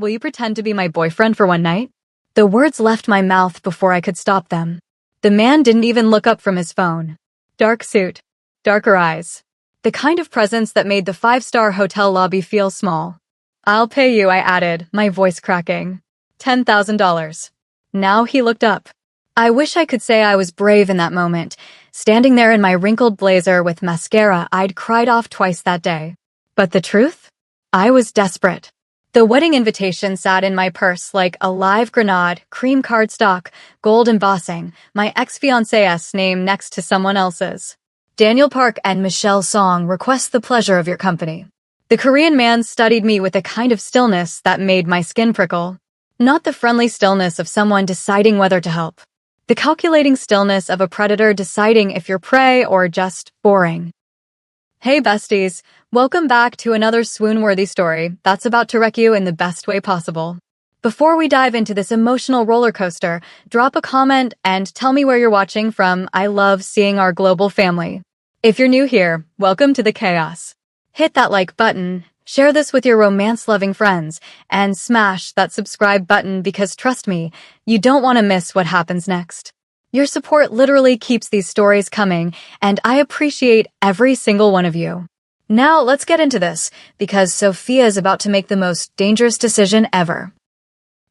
Will you pretend to be my boyfriend for one night? The words left my mouth before I could stop them. The man didn't even look up from his phone. Dark suit. Darker eyes. The kind of presence that made the five-star hotel lobby feel small. I'll pay you, I added, my voice cracking. $10,000. Now he looked up. I wish I could say I was brave in that moment, standing there in my wrinkled blazer with mascara I'd cried off twice that day. But the truth? I was desperate. The wedding invitation sat in my purse like a live grenade, cream cardstock, gold embossing, my ex-fiancé's name next to someone else's. Daniel Park and Michelle Song request the pleasure of your company. The Korean man studied me with a kind of stillness that made my skin prickle. Not the friendly stillness of someone deciding whether to help. The calculating stillness of a predator deciding if you're prey or just boring. Hey besties, welcome back to another swoon-worthy story that's about to wreck you in the best way possible. Before we dive into this emotional roller coaster, drop a comment and tell me where you're watching from. I love seeing our global family. If you're new here, welcome to the chaos. Hit that like button, share this with your romance-loving friends, and smash that subscribe button because trust me, you don't want to miss what happens next. Your support literally keeps these stories coming, and I appreciate every single one of you. Now let's get into this, because Sophia is about to make the most dangerous decision ever.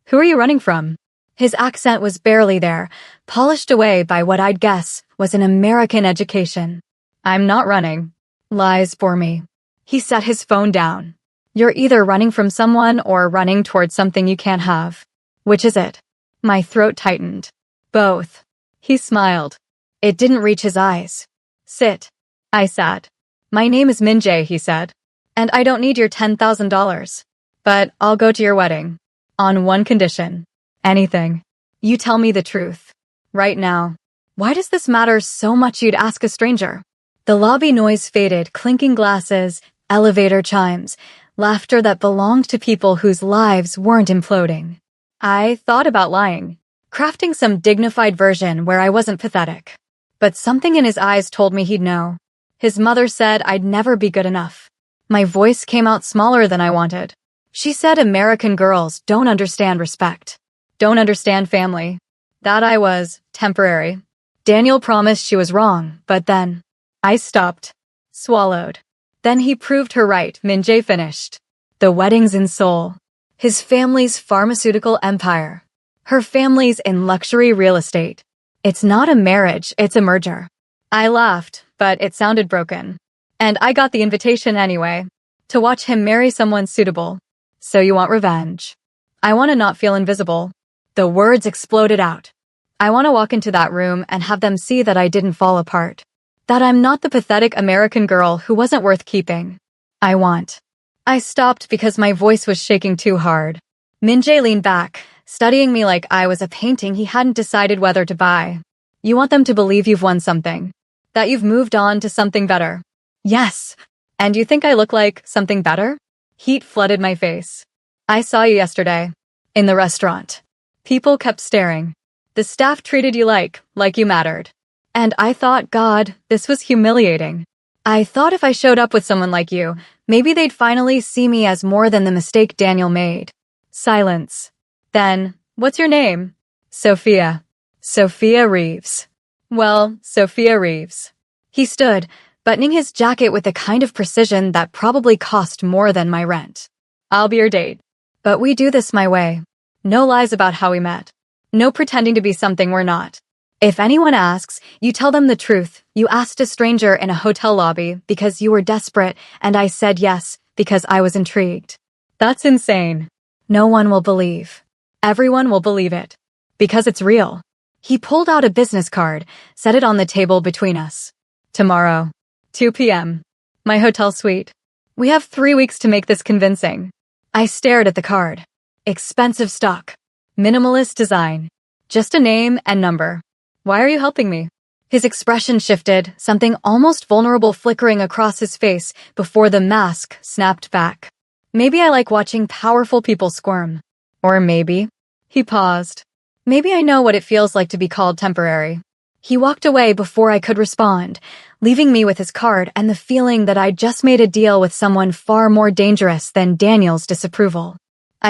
Who are you running from? His accent was barely there, polished away by what I'd guess was an American education. I'm not running. Lies for me. He set his phone down. You're either running from someone or running towards something you can't have. Which is it? My throat tightened. Both. He smiled. It didn't reach his eyes. Sit. I sat. My name is Min Jae, he said. And I don't need your $10,000. But I'll go to your wedding. On one condition. Anything. You tell me the truth. Right now. Why does this matter so much you'd ask a stranger? The lobby noise faded, clinking glasses, elevator chimes, laughter that belonged to people whose lives weren't imploding. I thought about lying, crafting some dignified version where I wasn't pathetic. But something in his eyes told me he'd know. His mother said I'd never be good enough. My voice came out smaller than I wanted. She said American girls don't understand respect, don't understand family. That I was temporary. Daniel promised she was wrong, but then I stopped, swallowed. Then he proved her right, Min Jae finished. The wedding's in Seoul. His family's pharmaceutical empire. Her family's in luxury real estate. It's not a marriage, it's a merger. I laughed, but it sounded broken. And I got the invitation anyway. To watch him marry someone suitable. So you want revenge. I want to not feel invisible. The words exploded out. I want to walk into that room and have them see that I didn't fall apart. That I'm not the pathetic American girl who wasn't worth keeping. I stopped because my voice was shaking too hard. Min Jae leaned back, studying me like I was a painting he hadn't decided whether to buy. You want them to believe you've won something. That you've moved on to something better. Yes. And you think I look like something better? Heat flooded my face. I saw you yesterday. In the restaurant. People kept staring. The staff treated you like you mattered. And I thought, God, this was humiliating. I thought if I showed up with someone like you, maybe they'd finally see me as more than the mistake Daniel made. Silence. Then, what's your name? Sophia. Sophia Reeves. Well, Sophia Reeves. He stood, buttoning his jacket with a kind of precision that probably cost more than my rent. I'll be your date. But we do this my way. No lies about how we met. No pretending to be something we're not. If anyone asks, you tell them the truth. You asked a stranger in a hotel lobby because you were desperate, and I said yes because I was intrigued. That's insane. No one will believe. Everyone will believe it. Because it's real. He pulled out a business card, set it on the table between us. Tomorrow, 2 p.m. My hotel suite. We have 3 weeks to make this convincing. I stared at the card. Expensive stock. Minimalist design. Just a name and number. Why are you helping me? His expression shifted, something almost vulnerable flickering across his face before the mask snapped back. Maybe I like watching powerful people squirm. Or maybe. He paused. Maybe I know what it feels like to be called temporary. He walked away before I could respond, leaving me with his card and the feeling that I'd just made a deal with someone far more dangerous than Daniel's disapproval.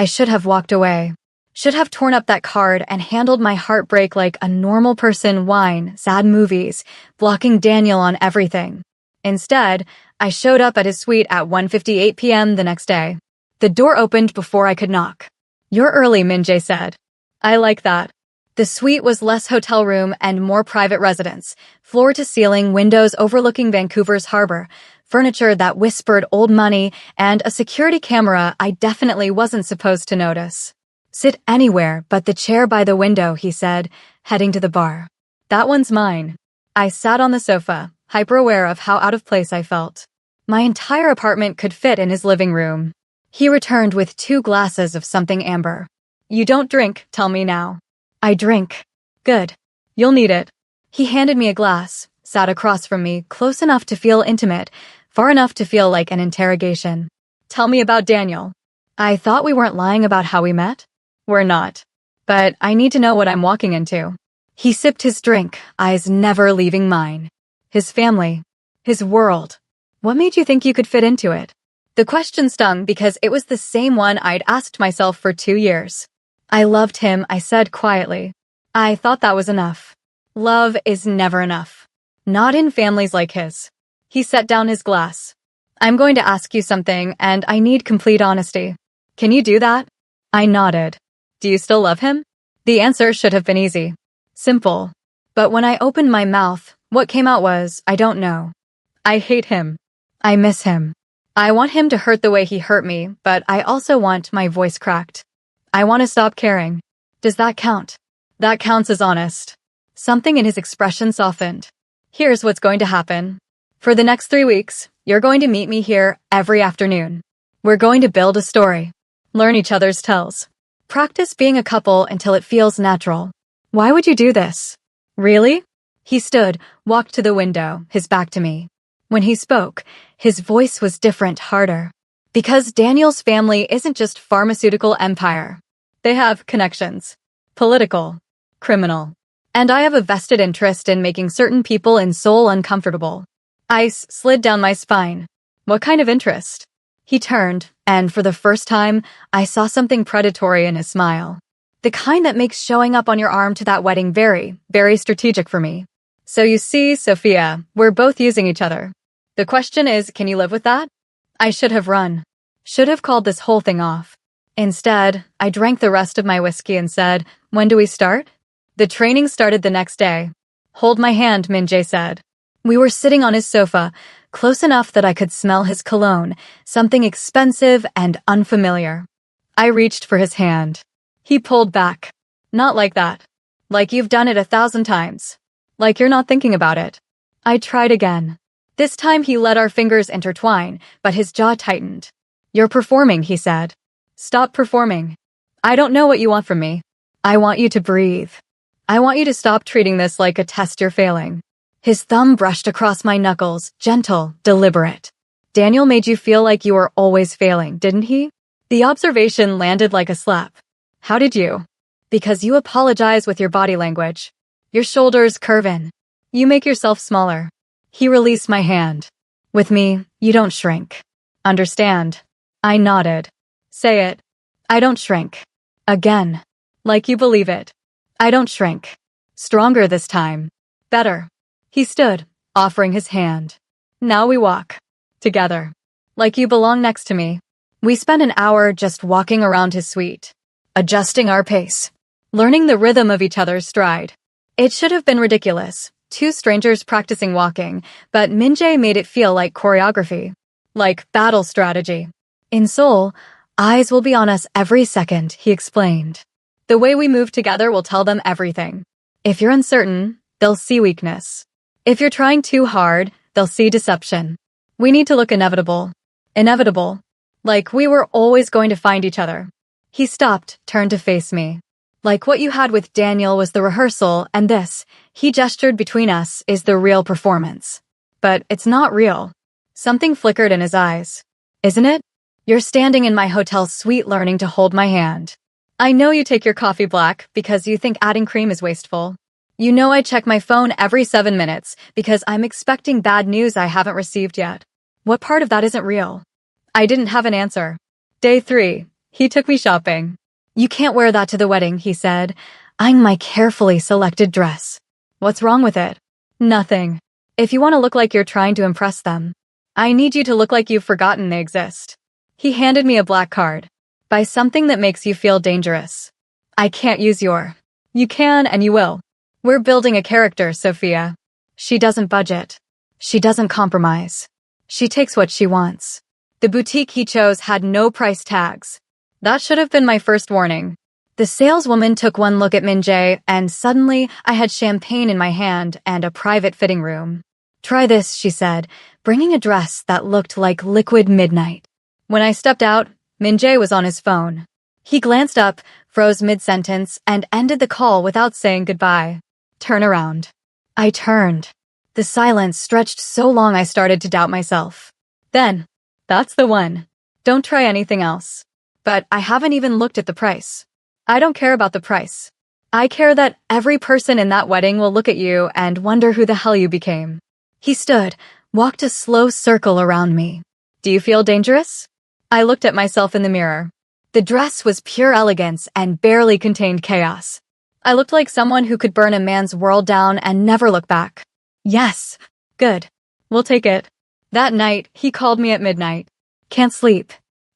I should have walked away. Should have torn up that card and handled my heartbreak like a normal person, wine, sad movies, blocking Daniel on everything. Instead, I showed up at his suite at 1:58 p.m. the next day. The door opened before I could knock. "You're early," Min-jae said. I like that. The suite was less hotel room and more private residence, floor-to-ceiling windows overlooking Vancouver's harbor, furniture that whispered old money, and a security camera I definitely wasn't supposed to notice. "Sit anywhere but the chair by the window," he said, heading to the bar. "That one's mine." I sat on the sofa, hyper-aware of how out of place I felt. My entire apartment could fit in his living room. He returned with 2 glasses of something amber. "You don't drink, tell me now." "I drink." "Good. You'll need it." He handed me a glass, sat across from me, close enough to feel intimate, far enough to feel like an interrogation. "Tell me about Daniel." "I thought we weren't lying about how we met?" "We're not. But I need to know what I'm walking into." He sipped his drink, eyes never leaving mine. "His family. His world. What made you think you could fit into it?" The question stung because it was the same one I'd asked myself for 2 years. "I loved him," I said quietly. I thought that was enough. Love is never enough. Not in families like his. He set down his glass. "I'm going to ask you something, and I need complete honesty. Can you do that?" I nodded. "Do you still love him?" The answer should have been easy. Simple. But when I opened my mouth, what came out was, I don't know. I hate him. I miss him. I want him to hurt the way he hurt me, but I also want my voice cracked. I want to stop caring. Does that count? That counts as honest. Something in his expression softened. "Here's what's going to happen. For the next 3 weeks, you're going to meet me here every afternoon. We're going to build a story. Learn each other's tells. Practice being a couple until it feels natural." "Why would you do this?" "Really?" He stood, walked to the window, his back to me. When he spoke, his voice was different, harder. Because Daniel's family isn't just pharmaceutical empire. They have connections. Political. Criminal. And I have a vested interest in making certain people in Seoul uncomfortable. Ice slid down my spine. "What kind of interest?" He turned, and for the first time, I saw something predatory in his smile. The kind that makes showing up on your arm to that wedding very, very strategic for me. "So you see, Sophia, we're both using each other. The question is, can you live with that?" I should have run. Should have called this whole thing off. Instead, I drank the rest of my whiskey and said, "When do we start?" The training started the next day. "Hold my hand," Min-jae said. We were sitting on his sofa, close enough that I could smell his cologne, something expensive and unfamiliar. I reached for his hand. He pulled back. "Not like that. Like you've done it 1,000 times. Like you're not thinking about it." I tried again. This time he let our fingers intertwine, but his jaw tightened. "You're performing," he said. "Stop performing. I don't know what you want from me. I want you to breathe. I want you to stop treating this like a test you're failing." His thumb brushed across my knuckles, gentle, deliberate. "Daniel made you feel like you were always failing, didn't he?" The observation landed like a slap. "How did you?" "Because you apologize with your body language. Your shoulders curve in. You make yourself smaller." He released my hand. "With me, you don't shrink. Understand?" I nodded. "Say it." "I don't shrink." Again. "Like you believe it." "I don't shrink." Stronger this time. "Better." He stood, offering his hand. "Now we walk. Together. Like you belong next to me." We spent an hour just walking around his suite, adjusting our pace, learning the rhythm of each other's stride. It should have been ridiculous, 2 strangers practicing walking, but Min-jae made it feel like choreography, like battle strategy. "In Seoul, eyes will be on us every second," he explained. "The way we move together will tell them everything. If you're uncertain, they'll see weakness. If you're trying too hard, they'll see deception. We need to look inevitable. Inevitable. Like we were always going to find each other." He stopped, turned to face me. "Like what you had with Daniel was the rehearsal, and this," he gestured between us, "is the real performance." "But it's not real." Something flickered in his eyes. "Isn't it? You're standing in my hotel suite learning to hold my hand. I know you take your coffee black because you think adding cream is wasteful. You know I check my phone every 7 minutes because I'm expecting bad news I haven't received yet. What part of that isn't real?" I didn't have an answer. Day 3. He took me shopping. You can't wear that to the wedding, he said, eyeing my carefully selected dress. What's wrong with it? Nothing. If you want to look like you're trying to impress them, I need you to look like you've forgotten they exist. He handed me a black card. Buy something that makes you feel dangerous. I can't use your. You can and you will. We're building a character, Sophia. She doesn't budget. She doesn't compromise. She takes what she wants. The boutique he chose had no price tags. That should have been my first warning. The saleswoman took one look at Min-jae, and suddenly I had champagne in my hand and a private fitting room. Try this, she said, bringing a dress that looked like liquid midnight. When I stepped out, Min-jae was on his phone. He glanced up, froze mid-sentence, and ended the call without saying goodbye. Turn around. I turned. The silence stretched so long I started to doubt myself. Then, that's the one. Don't try anything else. But I haven't even looked at the price. I don't care about the price. I care that every person in that wedding will look at you and wonder who the hell you became. He stood, walked a slow circle around me. Do you feel dangerous? I looked at myself in the mirror. The dress was pure elegance and barely contained chaos. I looked like someone who could burn a man's world down and never look back. Yes. Good. We'll take it. That night, he called me at midnight. Can't sleep.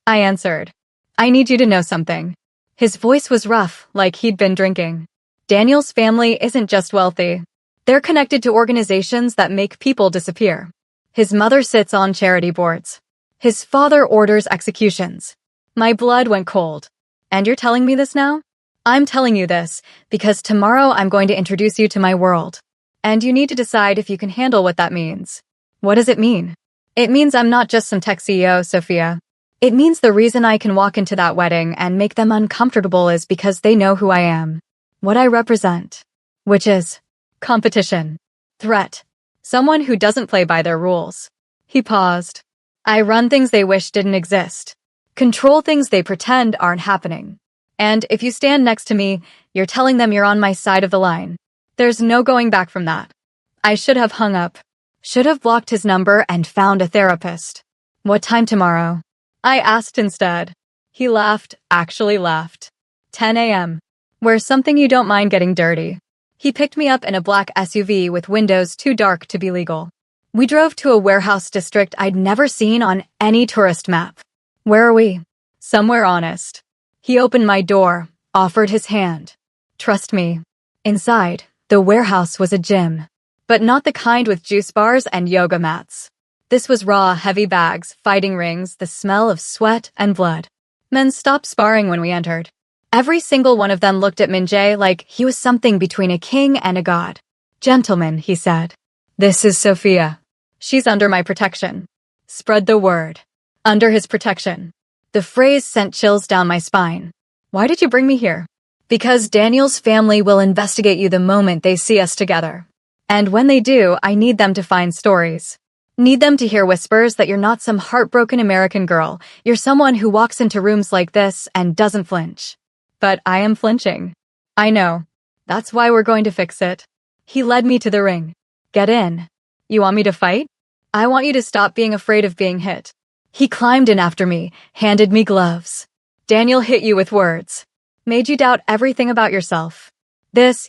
I answered. I need you to know something. His voice was rough, like he'd been drinking. Daniel's family isn't just wealthy. They're connected to organizations that make people disappear. His mother sits on charity boards. His father orders executions. My blood went cold. And you're telling me this now? I'm telling you this because tomorrow I'm going to introduce you to my world. And you need to decide if you can handle what that means. What does it mean? It means I'm not just some tech CEO, Sophia. It means the reason I can walk into that wedding and make them uncomfortable is because they know who I am, what I represent, which is competition, threat, someone who doesn't play by their rules. He paused. I run things they wish didn't exist, control things they pretend aren't happening. And if you stand next to me, you're telling them you're on my side of the line. There's no going back from that. I should have hung up, should have blocked his number and found a therapist. What time tomorrow? I asked instead. He laughed, actually laughed. 10 a.m. Where's something you don't mind getting dirty? He picked me up in a black SUV with windows too dark to be legal. We drove to a warehouse district I'd never seen on any tourist map. Where are we? Somewhere honest. He opened my door, offered his hand. Trust me. Inside, the warehouse was a gym. But not the kind with juice bars and yoga mats. This was raw, heavy bags, fighting rings, the smell of sweat and blood. Men stopped sparring when we entered. Every single one of them looked at Min-jae like he was something between a king and a god. Gentlemen, he said. This is Sophia. She's under my protection. Spread the word. Under his protection. The phrase sent chills down my spine. Why did you bring me here? Because Daniel's family will investigate you the moment they see us together. And when they do, I need them to find stories. Need them to hear whispers that you're not some heartbroken American girl. You're someone who walks into rooms like this and doesn't flinch. But I am flinching. I know. That's why we're going to fix it. He led me to the ring. Get in. You want me to fight? I want you to stop being afraid of being hit. He climbed in after me, handed me gloves. Daniel hit you with words. Made you doubt everything about yourself.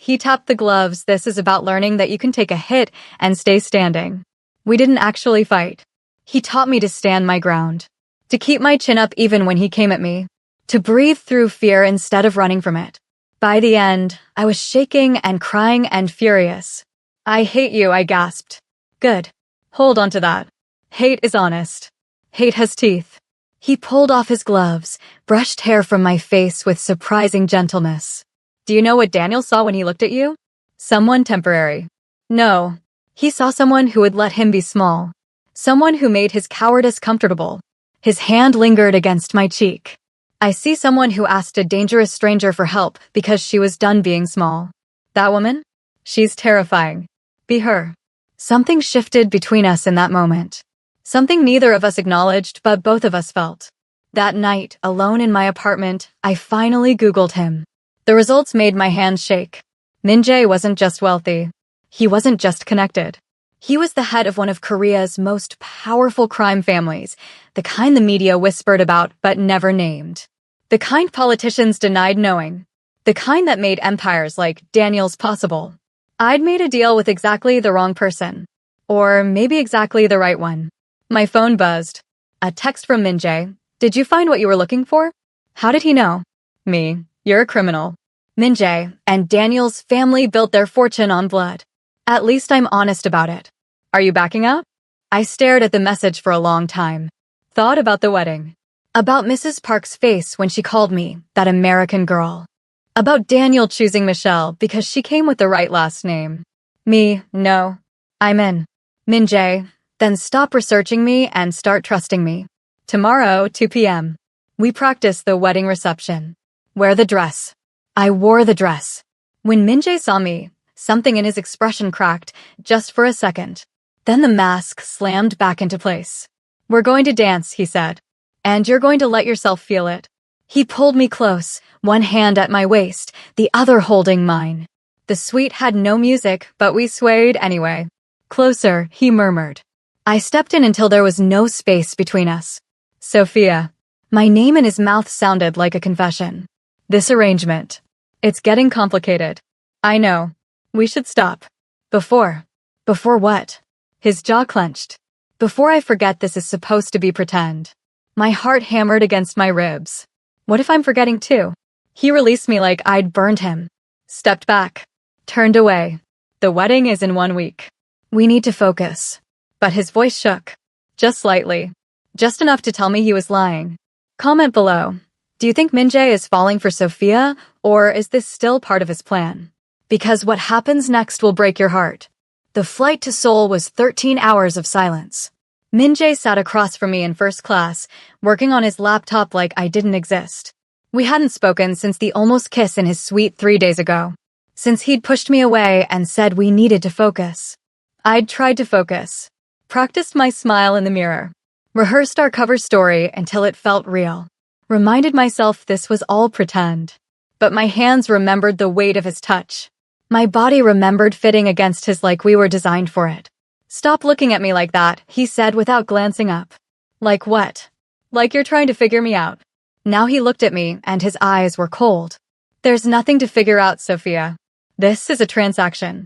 He tapped the gloves. This is about learning that you can take a hit and stay standing. We didn't actually fight. He taught me to stand my ground. To keep my chin up even when he came at me. To breathe through fear instead of running from it. By the end, I was shaking and crying and furious. I hate you, I gasped. Good. Hold on to that. Hate is honest. Hate has teeth. He pulled off his gloves, brushed hair from my face with surprising gentleness. Do you know what Daniel saw when he looked at you? Someone temporary. No. He saw someone who would let him be small. Someone who made his cowardice comfortable. His hand lingered against my cheek. I see someone who asked a dangerous stranger for help because she was done being small. That woman? She's terrifying. Be her. Something shifted between us in that moment. Something neither of us acknowledged, but both of us felt. That night, alone in my apartment, I finally Googled him. The results made my hands shake. Min-jae wasn't just wealthy. He wasn't just connected. He was the head of one of Korea's most powerful crime families, the kind the media whispered about but never named. The kind politicians denied knowing. The kind that made empires like Daniel's possible. I'd made a deal with exactly the wrong person. Or maybe exactly the right one. My phone buzzed. A text from Min Jae. Did you find what you were looking for? How did he know? Me. You're a criminal. Min Jae and Daniel's family built their fortune on blood. At least I'm honest about it. Are you backing out? I stared at the message for a long time. Thought about the wedding. About Mrs. Park's face when she called me that American girl. About Daniel choosing Michelle because she came with the right last name. Me, no. I'm in. Min Jae, then stop researching me and start trusting me. Tomorrow, 2 p.m. We practice the wedding reception. Wear the dress. I wore the dress. When Min Jae saw me, something in his expression cracked, just for a second. Then the mask slammed back into place. We're going to dance, he said. And you're going to let yourself feel it. He pulled me close, one hand at my waist, the other holding mine. The suite had no music, but we swayed anyway. Closer, he murmured. I stepped in until there was no space between us. Sophia. My name in his mouth sounded like a confession. This arrangement. It's getting complicated. I know. We should stop. Before. Before what? His jaw clenched. Before I forget this is supposed to be pretend. My heart hammered against my ribs. What if I'm forgetting too? He released me like I'd burned him. Stepped back. Turned away. The wedding is in 1 week. We need to focus. But his voice shook. Just slightly. Just enough to tell me he was lying. Comment below. Do you think Min Jae is falling for Sophia, or is this still part of his plan? Because what happens next will break your heart. The flight to Seoul was 13 hours of silence. Min Jae sat across from me in first class, working on his laptop like I didn't exist. We hadn't spoken since the almost kiss in his suite 3 days ago. Since he'd pushed me away and said we needed to focus. I'd tried to focus. Practiced my smile in the mirror. Rehearsed our cover story until it felt real. Reminded myself this was all pretend. But my hands remembered the weight of his touch. My body remembered fitting against his like we were designed for it. Stop looking at me like that, he said without glancing up. Like what? Like you're trying to figure me out. Now he looked at me and his eyes were cold. There's nothing to figure out, Sophia. This is a transaction.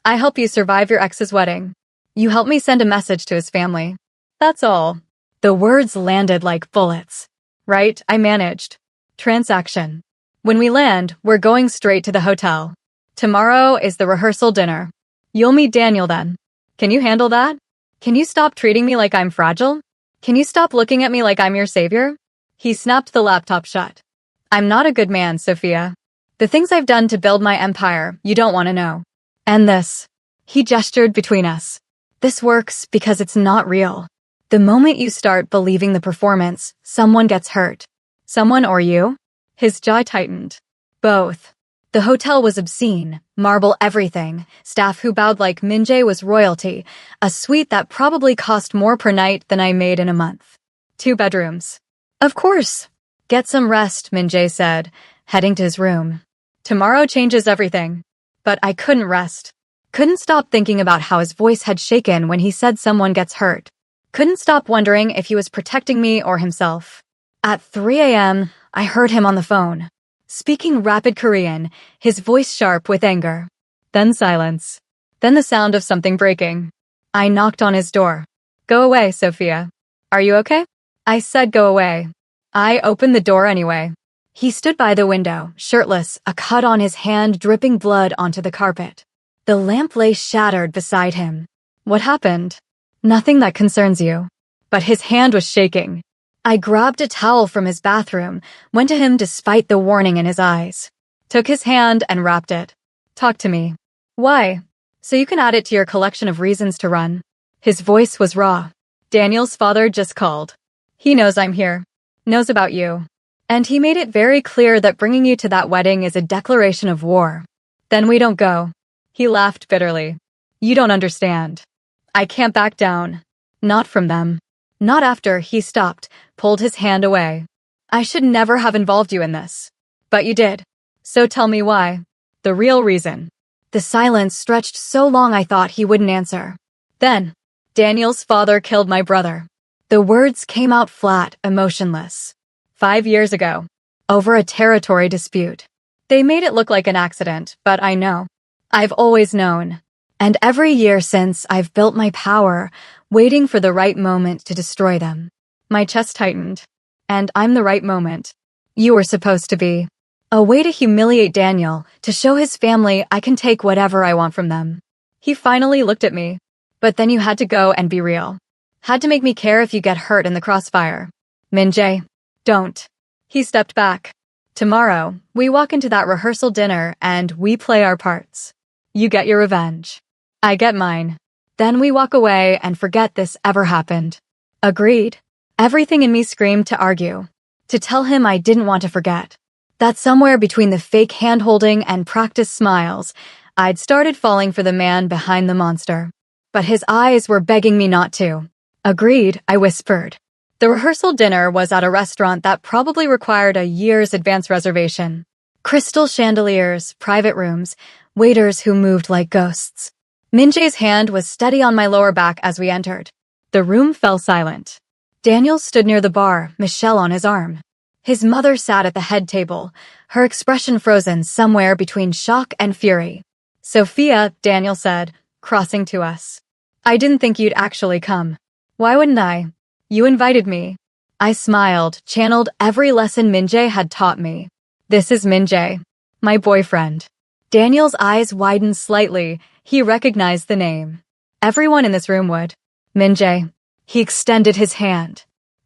I help you survive your ex's wedding. You help me send a message to his family. That's all. The words landed like bullets. Right, I managed. Transaction. When we land, we're going straight to the hotel. Tomorrow is the rehearsal dinner. You'll meet Daniel then. Can you handle that? Can you stop treating me like I'm fragile? Can you stop looking at me like I'm your savior? He snapped the laptop shut. I'm not a good man, Sophia. The things I've done to build my empire, you don't want to know. And this. He gestured between us. This works because it's not real. The moment you start believing the performance, someone gets hurt. Someone or you? His jaw tightened. Both. The hotel was obscene, marble everything, staff who bowed like Min Jae was royalty, a suite that probably cost more per night than I made in a month. 2 bedrooms. Of course. Get some rest, Min Jae said, heading to his room. Tomorrow changes everything. But I couldn't rest. Couldn't stop thinking about how his voice had shaken when he said someone gets hurt. Couldn't stop wondering if he was protecting me or himself. At 3 a.m., I heard him on the phone. Speaking rapid Korean, his voice sharp with anger. Then silence. Then the sound of something breaking. I knocked on his door. Go away, Sophia. Are you okay? I said go away. I opened the door anyway. He stood by the window, shirtless, a cut on his hand dripping blood onto the carpet. The lamp lay shattered beside him. What happened? Nothing that concerns you. But his hand was shaking. I grabbed a towel from his bathroom, went to him despite the warning in his eyes. Took his hand and wrapped it. Talk to me. Why? So you can add it to your collection of reasons to run. His voice was raw. Daniel's father just called. He knows I'm here. Knows about you. And he made it very clear that bringing you to that wedding is a declaration of war. Then we don't go. He laughed bitterly. You don't understand. I can't back down. Not from them. Not after. He stopped, pulled his hand away. I should never have involved you in this. But you did. So tell me why. The real reason. The silence stretched so long I thought he wouldn't answer. Then, Daniel's father killed my brother. The words came out flat, emotionless. 5 years ago. over a territory dispute. They made it look like an accident, but I know. I've always known. And every year since, I've built my power, waiting for the right moment to destroy them. My chest tightened. And I'm the right moment. You were supposed to be. A way to humiliate Daniel, to show his family I can take whatever I want from them. He finally looked at me. But then you had to go and be real. Had to make me care if you get hurt in the crossfire. Min-jae, don't. He stepped back. Tomorrow, we walk into that rehearsal dinner and we play our parts. You get your revenge. I get mine. Then we walk away and forget this ever happened. Agreed. Everything in me screamed to argue. To tell him I didn't want to forget. That somewhere between the fake hand-holding and practiced smiles, I'd started falling for the man behind the monster. But his eyes were begging me not to. Agreed, I whispered. The rehearsal dinner was at a restaurant that probably required a year's advance reservation. Crystal chandeliers, private rooms, waiters who moved like ghosts. Min-jae's hand was steady on my lower back as we entered. The room fell silent. Daniel stood near the bar, Michelle on his arm. His mother sat at the head table, her expression frozen somewhere between shock and fury. Sophia, Daniel said, crossing to us. I didn't think you'd actually come. Why wouldn't I? You invited me. I smiled, channeled every lesson Min-jae had taught me. This is Min-jae, my boyfriend. Daniel's eyes widened slightly. He recognized the name. Everyone in this room would. Min-jae. He extended his hand.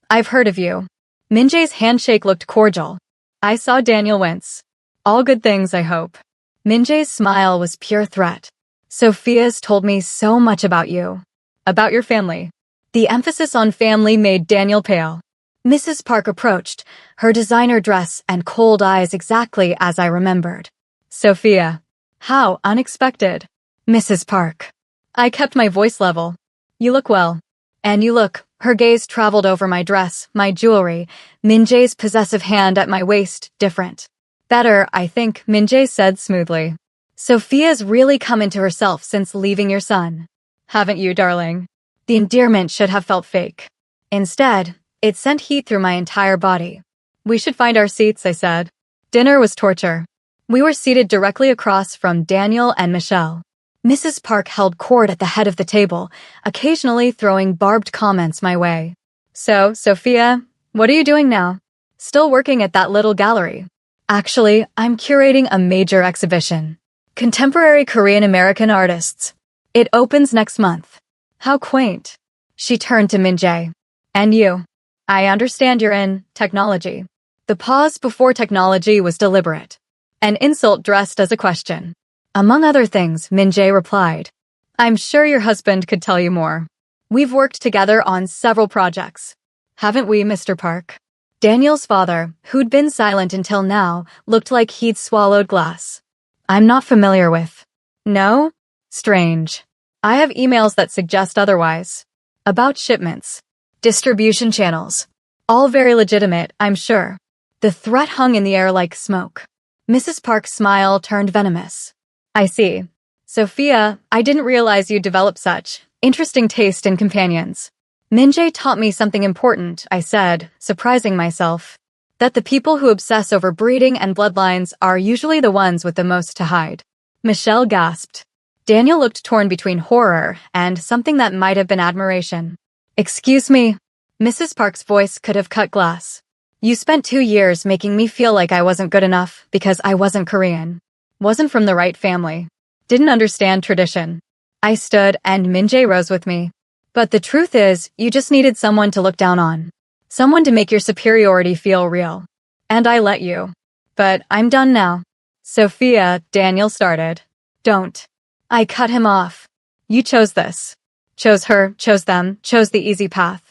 I've heard of you. Min-jae's handshake looked cordial. I saw Daniel wince. All good things, I hope. Min-jae's smile was pure threat. Sophia's told me so much about you. About your family. The emphasis on family made Daniel pale. Mrs. Park approached, her designer dress and cold eyes exactly as I remembered. Sophia. How unexpected. Mrs. Park. I kept my voice level. You look well. And you look. Her gaze traveled over my dress, my jewelry, Min-jae's possessive hand at my waist, different. Better, I think, Min-jae said smoothly. Sophia's really come into herself since leaving your son. Haven't you, darling? The endearment should have felt fake. Instead, it sent heat through my entire body. We should find our seats, I said. Dinner was torture. We were seated directly across from Daniel and Michelle. Mrs. Park held court at the head of the table, occasionally throwing barbed comments my way. So, Sophia, what are you doing now? Still working at that little gallery. Actually, I'm curating a major exhibition. Contemporary Korean-American artists. It opens next month. How quaint. She turned to Min-jae. And you? I understand you're in technology. The pause before technology was deliberate. An insult dressed as a question. Among other things, Min-jae replied. I'm sure your husband could tell you more. We've worked together on several projects. Haven't we, Mr. Park? Daniel's father, who'd been silent until now, looked like he'd swallowed glass. I'm not familiar with. No? Strange. I have emails that suggest otherwise. About shipments. Distribution channels. All very legitimate, I'm sure. The threat hung in the air like smoke. Mrs. Park's smile turned venomous. I see. Sophia, I didn't realize you developed such interesting taste in companions. Min-jae taught me something important, I said, surprising myself. That the people who obsess over breeding and bloodlines are usually the ones with the most to hide. Michelle gasped. Daniel looked torn between horror and something that might have been admiration. Excuse me. Mrs. Park's voice could have cut glass. You spent 2 years making me feel like I wasn't good enough because I wasn't Korean. Wasn't from the right family. Didn't understand tradition. I stood and Min-jae rose with me. But the truth is, you just needed someone to look down on. Someone to make your superiority feel real. And I let you. But I'm done now. Sophia, Daniel started. Don't. I cut him off. You chose this. Chose her, chose them, chose the easy path.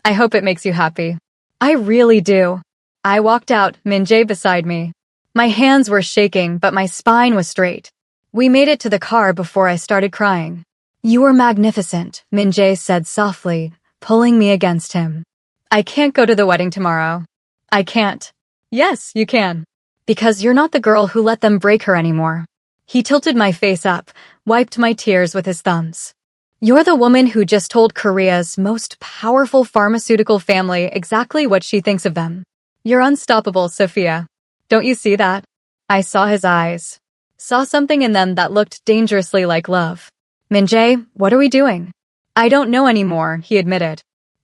I hope it makes you happy. I really do. I walked out, Min-jae beside me. My hands were shaking, but my spine was straight. We made it to the car before I started crying. You were magnificent, Min-jae said softly, pulling me against him. I can't go to the wedding tomorrow. I can't. Yes, you can. Because you're not the girl who let them break her anymore. He tilted my face up, wiped my tears with his thumbs. You're the woman who just told Korea's most powerful pharmaceutical family exactly what she thinks of them. You're unstoppable, Sophia. Don't you see that? I saw his eyes. Saw something in them that looked dangerously like love. Min-jae, what are we doing? I don't know anymore, he admitted.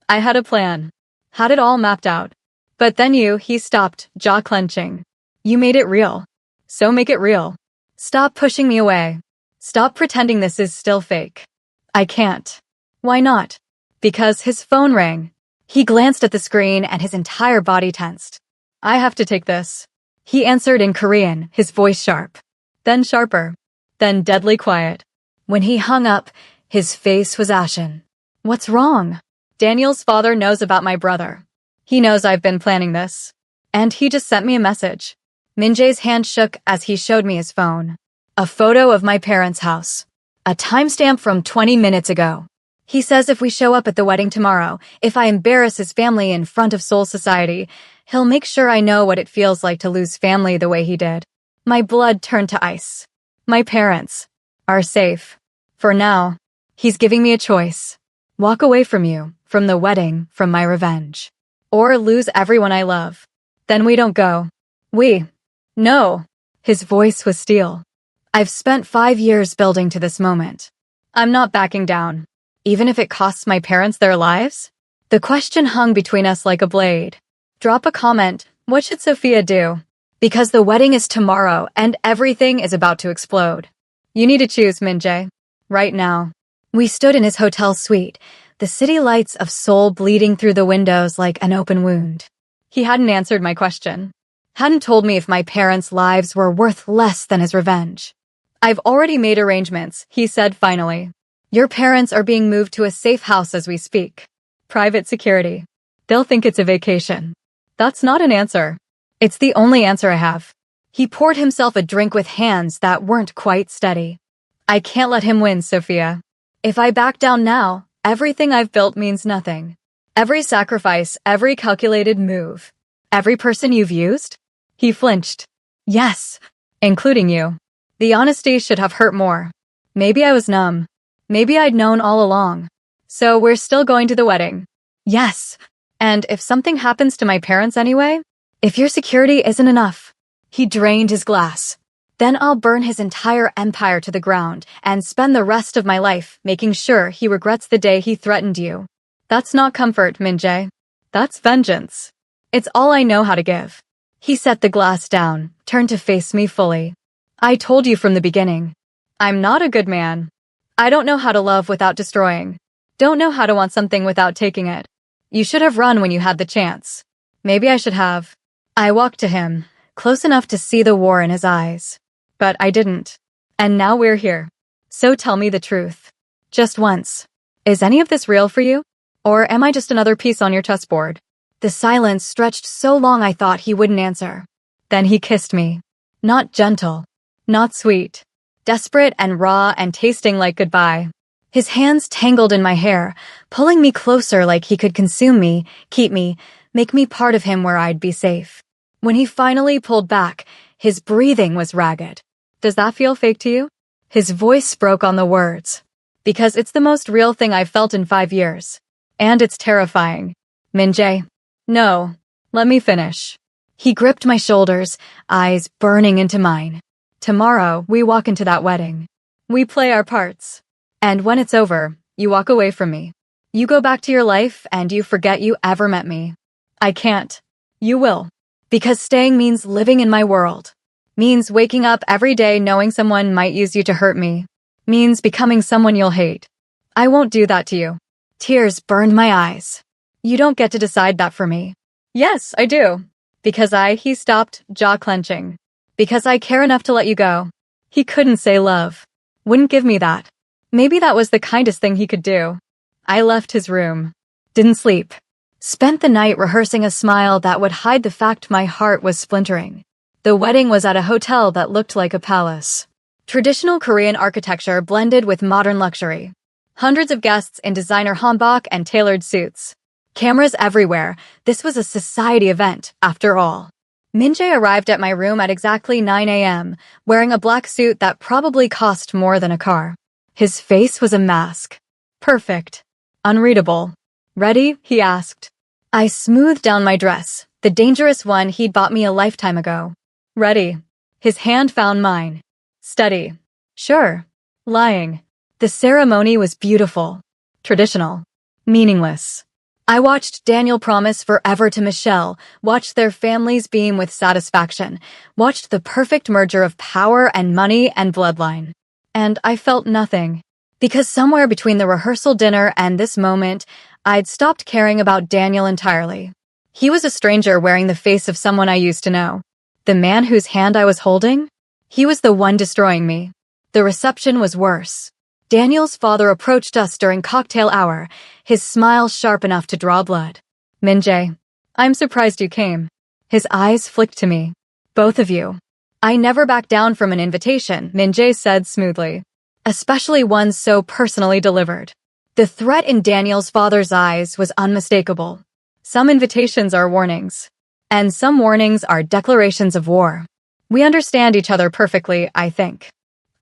I had a plan. Had it all mapped out. But then he stopped, jaw clenching. You made it real. So make it real. Stop pushing me away. Stop pretending this is still fake. I can't. Why not? Because his phone rang. He glanced at the screen and his entire body tensed. I have to take this. He answered in Korean, his voice sharp. Then sharper. Then deadly quiet. When he hung up, his face was ashen. What's wrong? Daniel's father knows about my brother. He knows I've been planning this. And he just sent me a message. Min-jae's hand shook as he showed me his phone. A photo of my parents' house. A timestamp from 20 minutes ago. He says if we show up at the wedding tomorrow, if I embarrass his family in front of Seoul society, he'll make sure I know what it feels like to lose family the way he did. My blood turned to ice. My parents are safe. For now. He's giving me a choice. Walk away from you, from the wedding, from my revenge. Or lose everyone I love. Then we don't go. No. His voice was steel. I've spent 5 years building to this moment. I'm not backing down. Even if it costs my parents their lives? The question hung between us like a blade. Drop a comment. What should Sophia do? Because the wedding is tomorrow and everything is about to explode. You need to choose, Min-jae. Right now. We stood in his hotel suite, the city lights of Seoul bleeding through the windows like an open wound. He hadn't answered my question. Hadn't told me if my parents' lives were worth less than his revenge. I've already made arrangements, he said finally. Your parents are being moved to a safe house as we speak. Private security. They'll think it's a vacation. That's not an answer. It's the only answer I have. He poured himself a drink with hands that weren't quite steady. I can't let him win, Sophia. If I back down now, everything I've built means nothing. Every sacrifice, every calculated move. Every person you've used? He flinched. Yes, including you. The honesty should have hurt more. Maybe I was numb. Maybe I'd known all along. So we're still going to the wedding. Yes. And if something happens to my parents anyway? If your security isn't enough. He drained his glass. Then I'll burn his entire empire to the ground and spend the rest of my life making sure he regrets the day he threatened you. That's not comfort, Min-jae. That's vengeance. It's all I know how to give. He set the glass down, turned to face me fully. I told you from the beginning. I'm not a good man. I don't know how to love without destroying. Don't know how to want something without taking it. You should have run when you had the chance. Maybe I should have. I walked to him, close enough to see the war in his eyes. But I didn't. And now we're here. So tell me the truth. Just once. Is any of this real for you? Or am I just another piece on your chessboard? The silence stretched so long I thought he wouldn't answer. Then he kissed me. Not gentle. Not sweet. Desperate and raw and tasting like goodbye. His hands tangled in my hair, pulling me closer like he could consume me, keep me, make me part of him where I'd be safe. When he finally pulled back, his breathing was ragged. Does that feel fake to you? His voice broke on the words. Because it's the most real thing I've felt in 5 years. And it's terrifying. Min-jae. No. Let me finish. He gripped my shoulders, eyes burning into mine. Tomorrow, we walk into that wedding. We play our parts. And when it's over, you walk away from me. You go back to your life and you forget you ever met me. I can't. You will. Because staying means living in my world. Means waking up every day knowing someone might use you to hurt me. Means becoming someone you'll hate. I won't do that to you. Tears burned my eyes. You don't get to decide that for me. Yes, I do. Because he stopped, jaw clenching. Because I care enough to let you go. He couldn't say love. Wouldn't give me that. Maybe that was the kindest thing he could do. I left his room. Didn't sleep. Spent the night rehearsing a smile that would hide the fact my heart was splintering. The wedding was at a hotel that looked like a palace. Traditional Korean architecture blended with modern luxury. Hundreds of guests in designer hanbok and tailored suits. Cameras everywhere. This was a society event, after all. Min-jae arrived at my room at exactly 9 a.m., wearing a black suit that probably cost more than a car. His face was a mask. Perfect. Unreadable. Ready? He asked. I smoothed down my dress, the dangerous one he'd bought me a lifetime ago. Ready. His hand found mine. Steady. Sure. Lying. The ceremony was beautiful. Traditional. Meaningless. I watched Daniel promise forever to Michelle, watched their families beam with satisfaction, watched the perfect merger of power and money and bloodline. And I felt nothing. Because somewhere between the rehearsal dinner and this moment, I'd stopped caring about Daniel entirely. He was a stranger wearing the face of someone I used to know. The man whose hand I was holding? He was the one destroying me. The reception was worse. Daniel's father approached us during cocktail hour, his smile sharp enough to draw blood. Min-jae, I'm surprised you came. His eyes flicked to me. Both of you. I never back down from an invitation, Min-jae said smoothly. Especially one so personally delivered. The threat in Daniel's father's eyes was unmistakable. Some invitations are warnings. And some warnings are declarations of war. We understand each other perfectly, I think.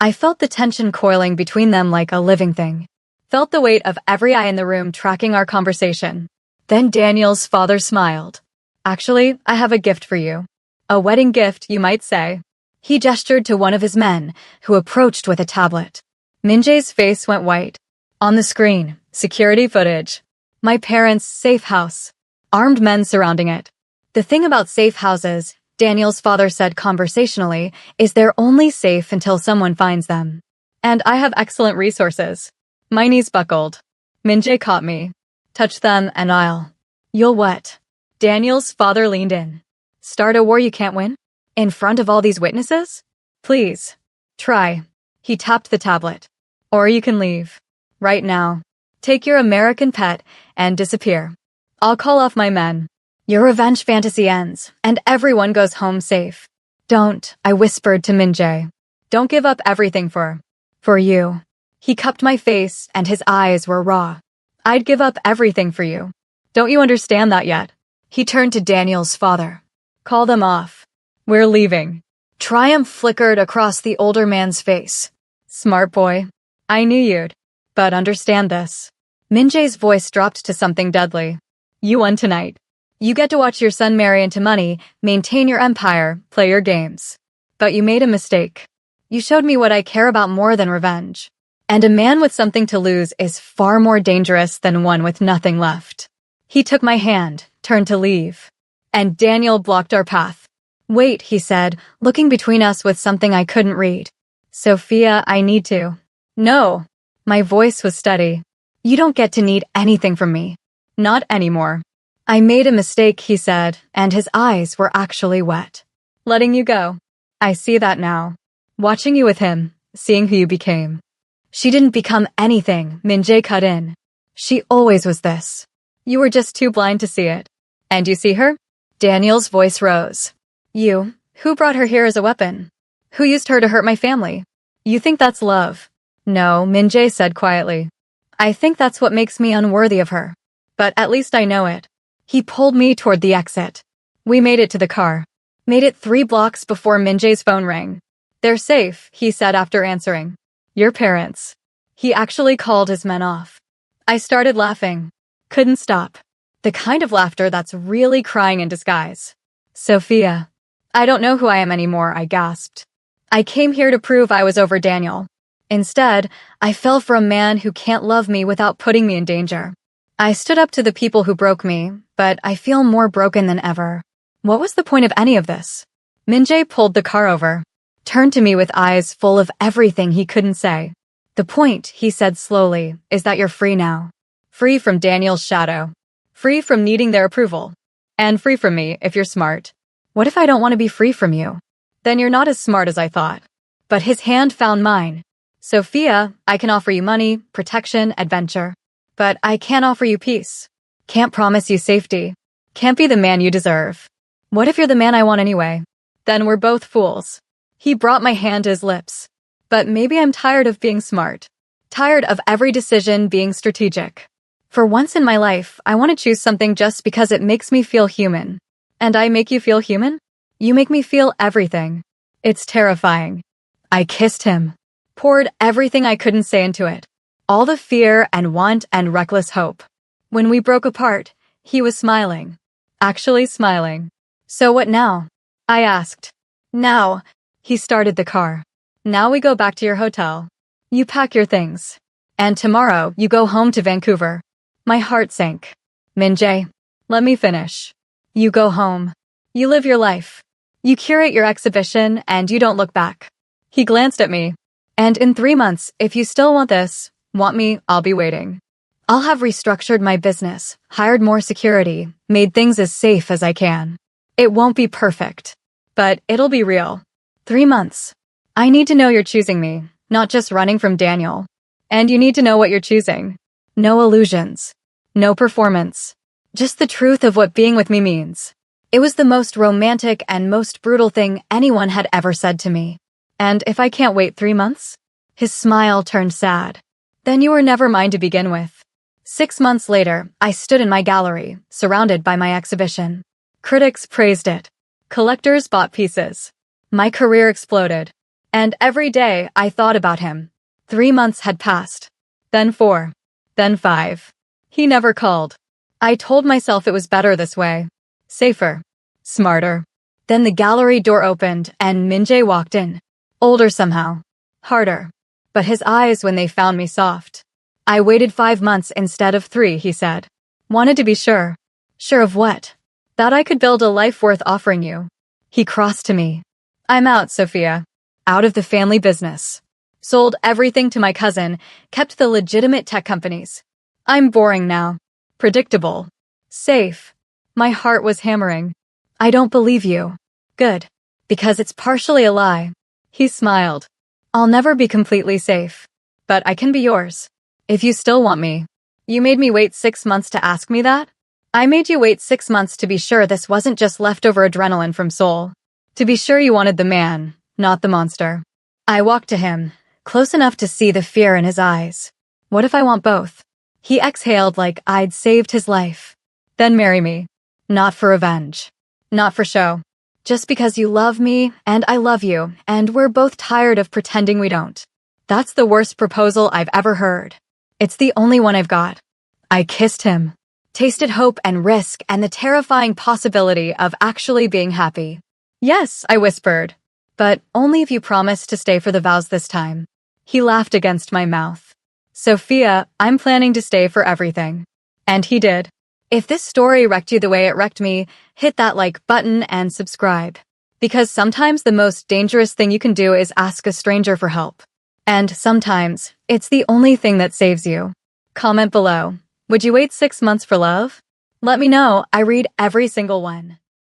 I felt the tension coiling between them like a living thing. Felt the weight of every eye in the room tracking our conversation. Then Daniel's father smiled. Actually, I have a gift for you. A wedding gift, you might say. He gestured to one of his men, who approached with a tablet. Min-jae's face went white. On the screen, security footage. My parents' safe house. Armed men surrounding it. The thing about safe houses, Daniel's father said conversationally, is they're only safe until someone finds them. And I have excellent resources. My knees buckled. Min-jae caught me. Touch them and You'll what? Daniel's father leaned in. Start a war you can't win? In front of all these witnesses? Please. Try. He tapped the tablet. Or you can leave. Right now. Take your American pet and disappear. I'll call off my men. Your revenge fantasy ends, and everyone goes home safe. Don't, I whispered to Min-jae. Don't give up everything for you. He cupped my face, and his eyes were raw. I'd give up everything for you. Don't you understand that yet? He turned to Daniel's father. Call them off. We're leaving. Triumph flickered across the older man's face. Smart boy. I knew you'd. But understand this. Min-jae's voice dropped to something deadly. You won tonight. You get to watch your son marry into money, maintain your empire, play your games. But you made a mistake. You showed me what I care about more than revenge. And a man with something to lose is far more dangerous than one with nothing left. He took my hand, turned to leave. And Daniel blocked our path. Wait, he said, looking between us with something I couldn't read. Sophia, I need to. No. My voice was steady. You don't get to need anything from me. Not anymore. I made a mistake, he said, and his eyes were actually wet. Letting you go. I see that now. Watching you with him, seeing who you became. She didn't become anything, Min-jae cut in. She always was this. You were just too blind to see it. And you see her? Daniel's voice rose. You. Who brought her here as a weapon? Who used her to hurt my family? You think that's love? No, Min-jae said quietly. I think that's what makes me unworthy of her. But at least I know it. He pulled me toward the exit. We made it to the car. Made it 3 blocks before Min-jae's phone rang. They're safe, he said after answering. Your parents. He actually called his men off. I started laughing. Couldn't stop. The kind of laughter that's really crying in disguise. Sophia. I don't know who I am anymore, I gasped. I came here to prove I was over Daniel. Instead, I fell for a man who can't love me without putting me in danger. I stood up to the people who broke me, but I feel more broken than ever. What was the point of any of this? Min-jae pulled the car over, turned to me with eyes full of everything he couldn't say. The point, he said slowly, is that you're free now. Free from Daniel's shadow. Free from needing their approval. And free from me, if you're smart. What if I don't want to be free from you? Then you're not as smart as I thought. But his hand found mine. Sophia, I can offer you money, protection, adventure. But I can't offer you peace. Can't promise you safety. Can't be the man you deserve. What if you're the man I want anyway? Then we're both fools. He brought my hand to his lips. But maybe I'm tired of being smart. Tired of every decision being strategic. For once in my life, I want to choose something just because it makes me feel human. And I make you feel human? You make me feel everything. It's terrifying. I kissed him. Poured everything I couldn't say into it. All the fear and want and reckless hope. When we broke apart, he was smiling. Actually smiling. So what now? I asked. Now, he started the car. Now we go back to your hotel. You pack your things. And tomorrow, you go home to Vancouver. My heart sank. Min-jae, let me finish. You go home. You live your life. You curate your exhibition and you don't look back. He glanced at me. And in 3 months, if you still want me, I'll be waiting. I'll have restructured my business, hired more security, made things as safe as I can. It won't be perfect, but it'll be real. 3 months. I need to know you're choosing me, not just running from Daniel. And you need to know what you're choosing. No illusions. No performance. Just the truth of what being with me means. It was the most romantic and most brutal thing anyone had ever said to me. And if I can't wait 3 months? His smile turned sad. Then you were never mine to begin with. 6 months later, I stood in my gallery, surrounded by my exhibition. Critics praised it. Collectors bought pieces. My career exploded. And every day I thought about him. 3 months had passed. Then 4. Then 5. He never called. I told myself it was better this way. Safer. Smarter. Then the gallery door opened and Min-jae walked in. Older somehow. Harder. But his eyes when they found me soft. I waited 5 months instead of 3, he said. Wanted to be sure. Sure of what? That I could build a life worth offering you. He crossed to me. I'm out, Sophia. Out of the family business. Sold everything to my cousin, kept the legitimate tech companies. I'm boring now. Predictable. Safe. My heart was hammering. I don't believe you. Good. Because it's partially a lie. He smiled. I'll never be completely safe. But I can be yours. If you still want me. You made me wait 6 months to ask me that? I made you wait 6 months to be sure this wasn't just leftover adrenaline from Seoul. To be sure you wanted the man, not the monster. I walked to him, close enough to see the fear in his eyes. What if I want both? He exhaled like I'd saved his life. Then marry me. Not for revenge. Not for show. Just because you love me, and I love you, and we're both tired of pretending we don't. That's the worst proposal I've ever heard. It's the only one I've got. I kissed him. Tasted hope and risk and the terrifying possibility of actually being happy. Yes, I whispered. But only if you promise to stay for the vows this time. He laughed against my mouth. Sophia, I'm planning to stay for everything. And he did. If this story wrecked you the way it wrecked me, hit that like button and subscribe. Because sometimes the most dangerous thing you can do is ask a stranger for help. And sometimes, it's the only thing that saves you. Comment below. Would you wait 6 months for love? Let me know. I read every single one.